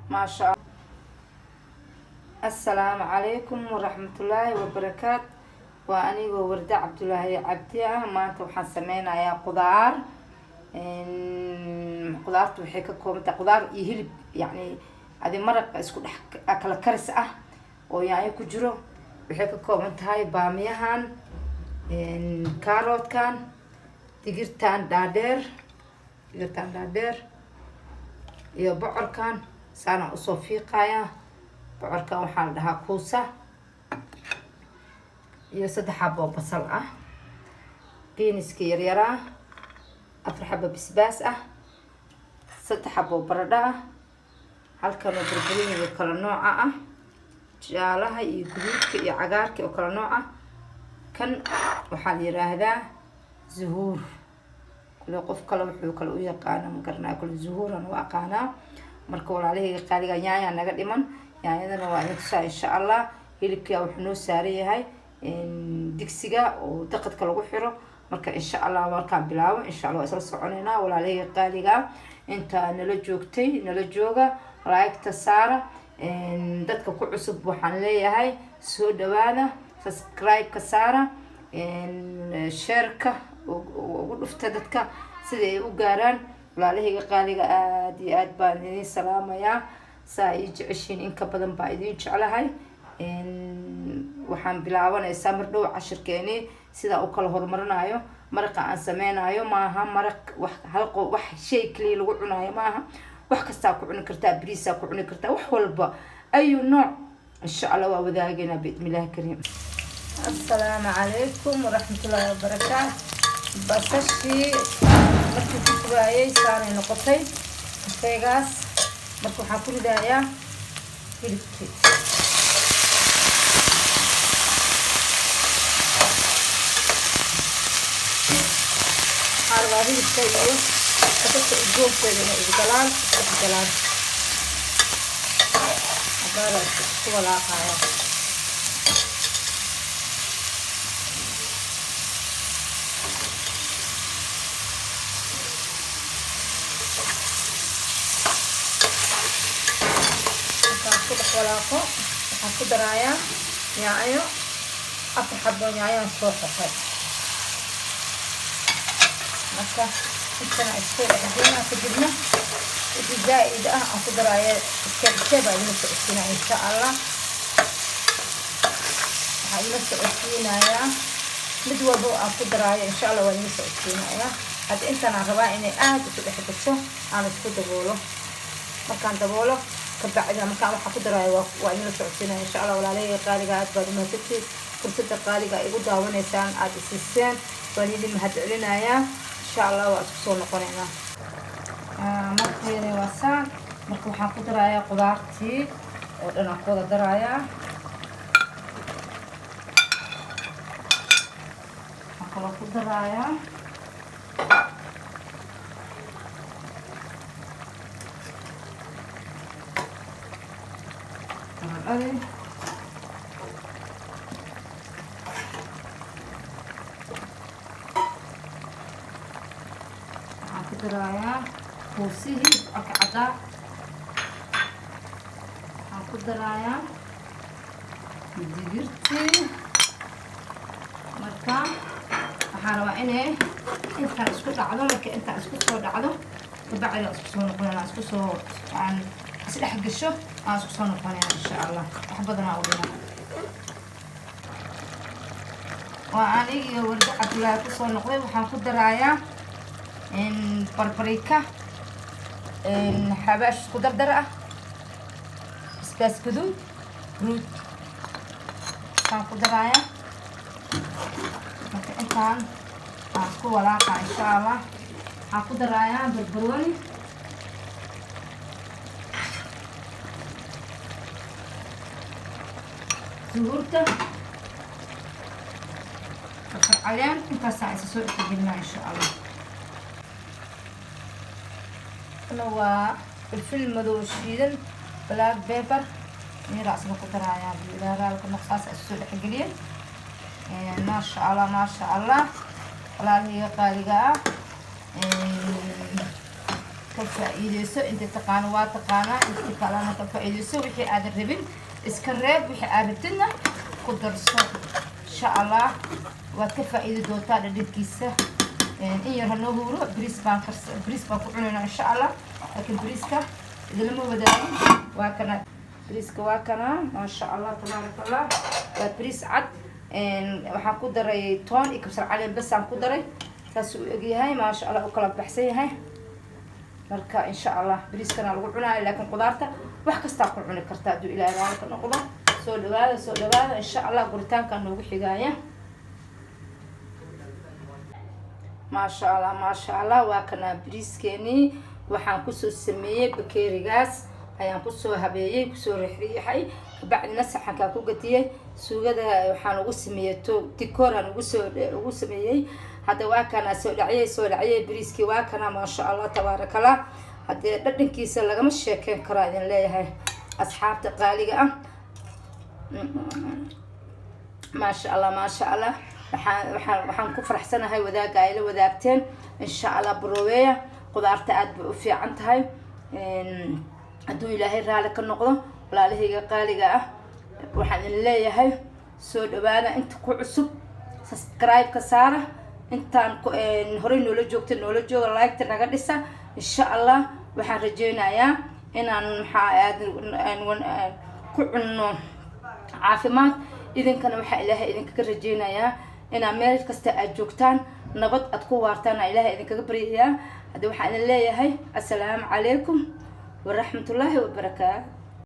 ما شاء الله. السلام عليكم ورحمة الله وبركاته. وأني وردة عبد الله عبدي ما أنت وحسمينا يا قدار قدار وحكي كومتا قدار يهلب يعني هذه مرة اسكو أكل كرس ويعني كجرو وحكي كومتا هاي باميهان كاروت كان تجرتان دادير iyo bocorkan saana usoo fiiqaya bocorkan waxaa la dhahaa kuusa iyo 3 xabo basal ah beeniska yaryara 4 xabo basbaas ah 3 xabo baradho ah halkan oo barbarooniga kala nooca ah jaalaha iyo guduudka iyo cagaarka oo kala nooc ah kan waxaa la yiraahdaa zuhuur لو قف كلا وحول كلا ويقانا مقرنا كل زهورا وأقانا مركو عليه قالي يا نقد إيمان يعني هذا نوع إن شاء الله يلبك أو حنو ساري هاي دكسيجا وتقد كلا وحرو مركا إن شاء الله مركا بلاو إن شاء الله أصل صعوننا ولا عليه قالي أنت نلجوكتي نلجوجا لايك تسارة دتك كل عصب وحن لي هاي سودوانا سبسكرايب كسارة شركة ودفتا dadka sida ay u gaaraan walaalahiga qaaliga aad iyo aad baan idin salaamayaa saa ay jeceshiin in ka badan baa idin jeclahay waxaan bilaabanaysaa mar dhow cashirkeeni sida uu kala hormarinayo maraqa aan sameynayo maaha maraq wax shay kaliya lagu cunayo maaha wax kasta ku cuni kartaa bariis ku cuni kartaa wax walba ayu nooc insha Allah waa wadaagina bismillaah kariim. Assalaamu calaykum waraxmatullaahi wabarakaatuh. basashii markii ku sugaayay saaray noqotay kafeegaas marka waxaan ku ridayaa hilibkii arbaa hilibka iyo kasabta udgoonkeeda inay isgalaan abaara ku walaaqaya walaaqo waxaan ku darayaa yaanyo 4 xabo yaanyo soo xoqay marka inta isku dhexdina kadibna wixii zaid ah aan ku darayaa iska baadina socodsiina insha Allah waxaan la socodsiinayaa mid walba aan ku darayaa insha Allah waan la socodsiinayaa hadda inta aan rabaa inay aad u dhex gasho aan isku daboolo markaan daboolo كبعدها مكان واحد قدرة وإنه سعودنا إن شاء الله ولا عليه قارقة بعد ما تكتي فرصة قارقة يقول داون إنسان عاد السيسان ونيلي مهد علينا يا إن شاء الله وأتصون قنانا مركيني واسع مركو واحد قدرة يا قدرتي وأنا قدرة يا أقول قدرة يا أري هاكدرايا كوسيه أكعدا هاكدرايا ديرتي مركا waxaan inay inta isku dhacdo marka inta isku soo dhacdo tabacda isku soo noqonaa isku soo aan isdhex gasho aan isku soo noqonaa insha Allah wax badan oo weyn وأنا ورد عبد الله كسر نقوي وحناخد درايا إن بربريكا إن حباش خضر درقة بس كدو روت حناخد درايا كان هاكو ولاقة إن شاء الله هاخد درايا بربروني زهورته عليهم انت ساعة سوق تجينا ان شاء الله. هو الفيلم مدو شيدن بلاك بيبر ميرا اسمه كترايا بلا رالك مقصاص السوق حقلين ما شاء الله ما شاء الله ولا هي قالقة كفائديسو انت تقانا واتقانا انت كلامنا كفائديسو وحي ادر ربين اسكريب وحي ادرتنا كدرسو ان شاء الله وكفائدي دوتا ددكيسا ان يرهنو هورو بريس بان كعنونا ان شاء الله لكن بريسكا اذا لما وداعي واكنا بريسكا واكنا ما شاء الله تبارك الله بريس عد waxaan ku daray toon iyo kabsar caleen bas aan ku daray taas uu egyahay ma sha Allah oo kala baxsan yahay marka insha Allah bariiskana lagu cunaayo laakiin qudaarta wax kasta ku cuni kartaa haduu Ilaahay raalka noqdo soo dhawaada insha Allah guritaanka noogu xigaaya ma sha Allah waa kana bariiskeeni waxaan ku soo sameeyay bakeerigaas ayaan ku soo habeeyay ku soo riixriixay bacdina saxanka ku gatiyay suugada waxaan ugu sameeyay dikoran ugu sameeyay hada waa kana soo dhacay bariiski waa kana ma sha Allah tabarakallah hada dhadhankiisa lagama sheekeen karo idin leeyahay asxaabta qaaliga ah ما شاء الله waxaan ku faraxsanahay wadaaga ay la wadaagteen insha Allah barooweya qudaarta aad bay u fiican tahay haduu Ilaahay raali ka noqdo walaalahayga qaaliga ah waxaan leeyahay soo dhawaada inta ku cusub subscribe ka saara intaan horey noola jooga like naga dhisa insha Allah waxaan rajeynayaa inaan ku cunno caafimaad idinkana waxa Ilaahay idinka rajeynayaa ina meel kasta aad joogtaan nabad aad ku waartaan Ilaahay idinkaga bariyaa hadii waxaan leeyahay assalaamu calaykum wa rahmatullaahi wa barakaatuh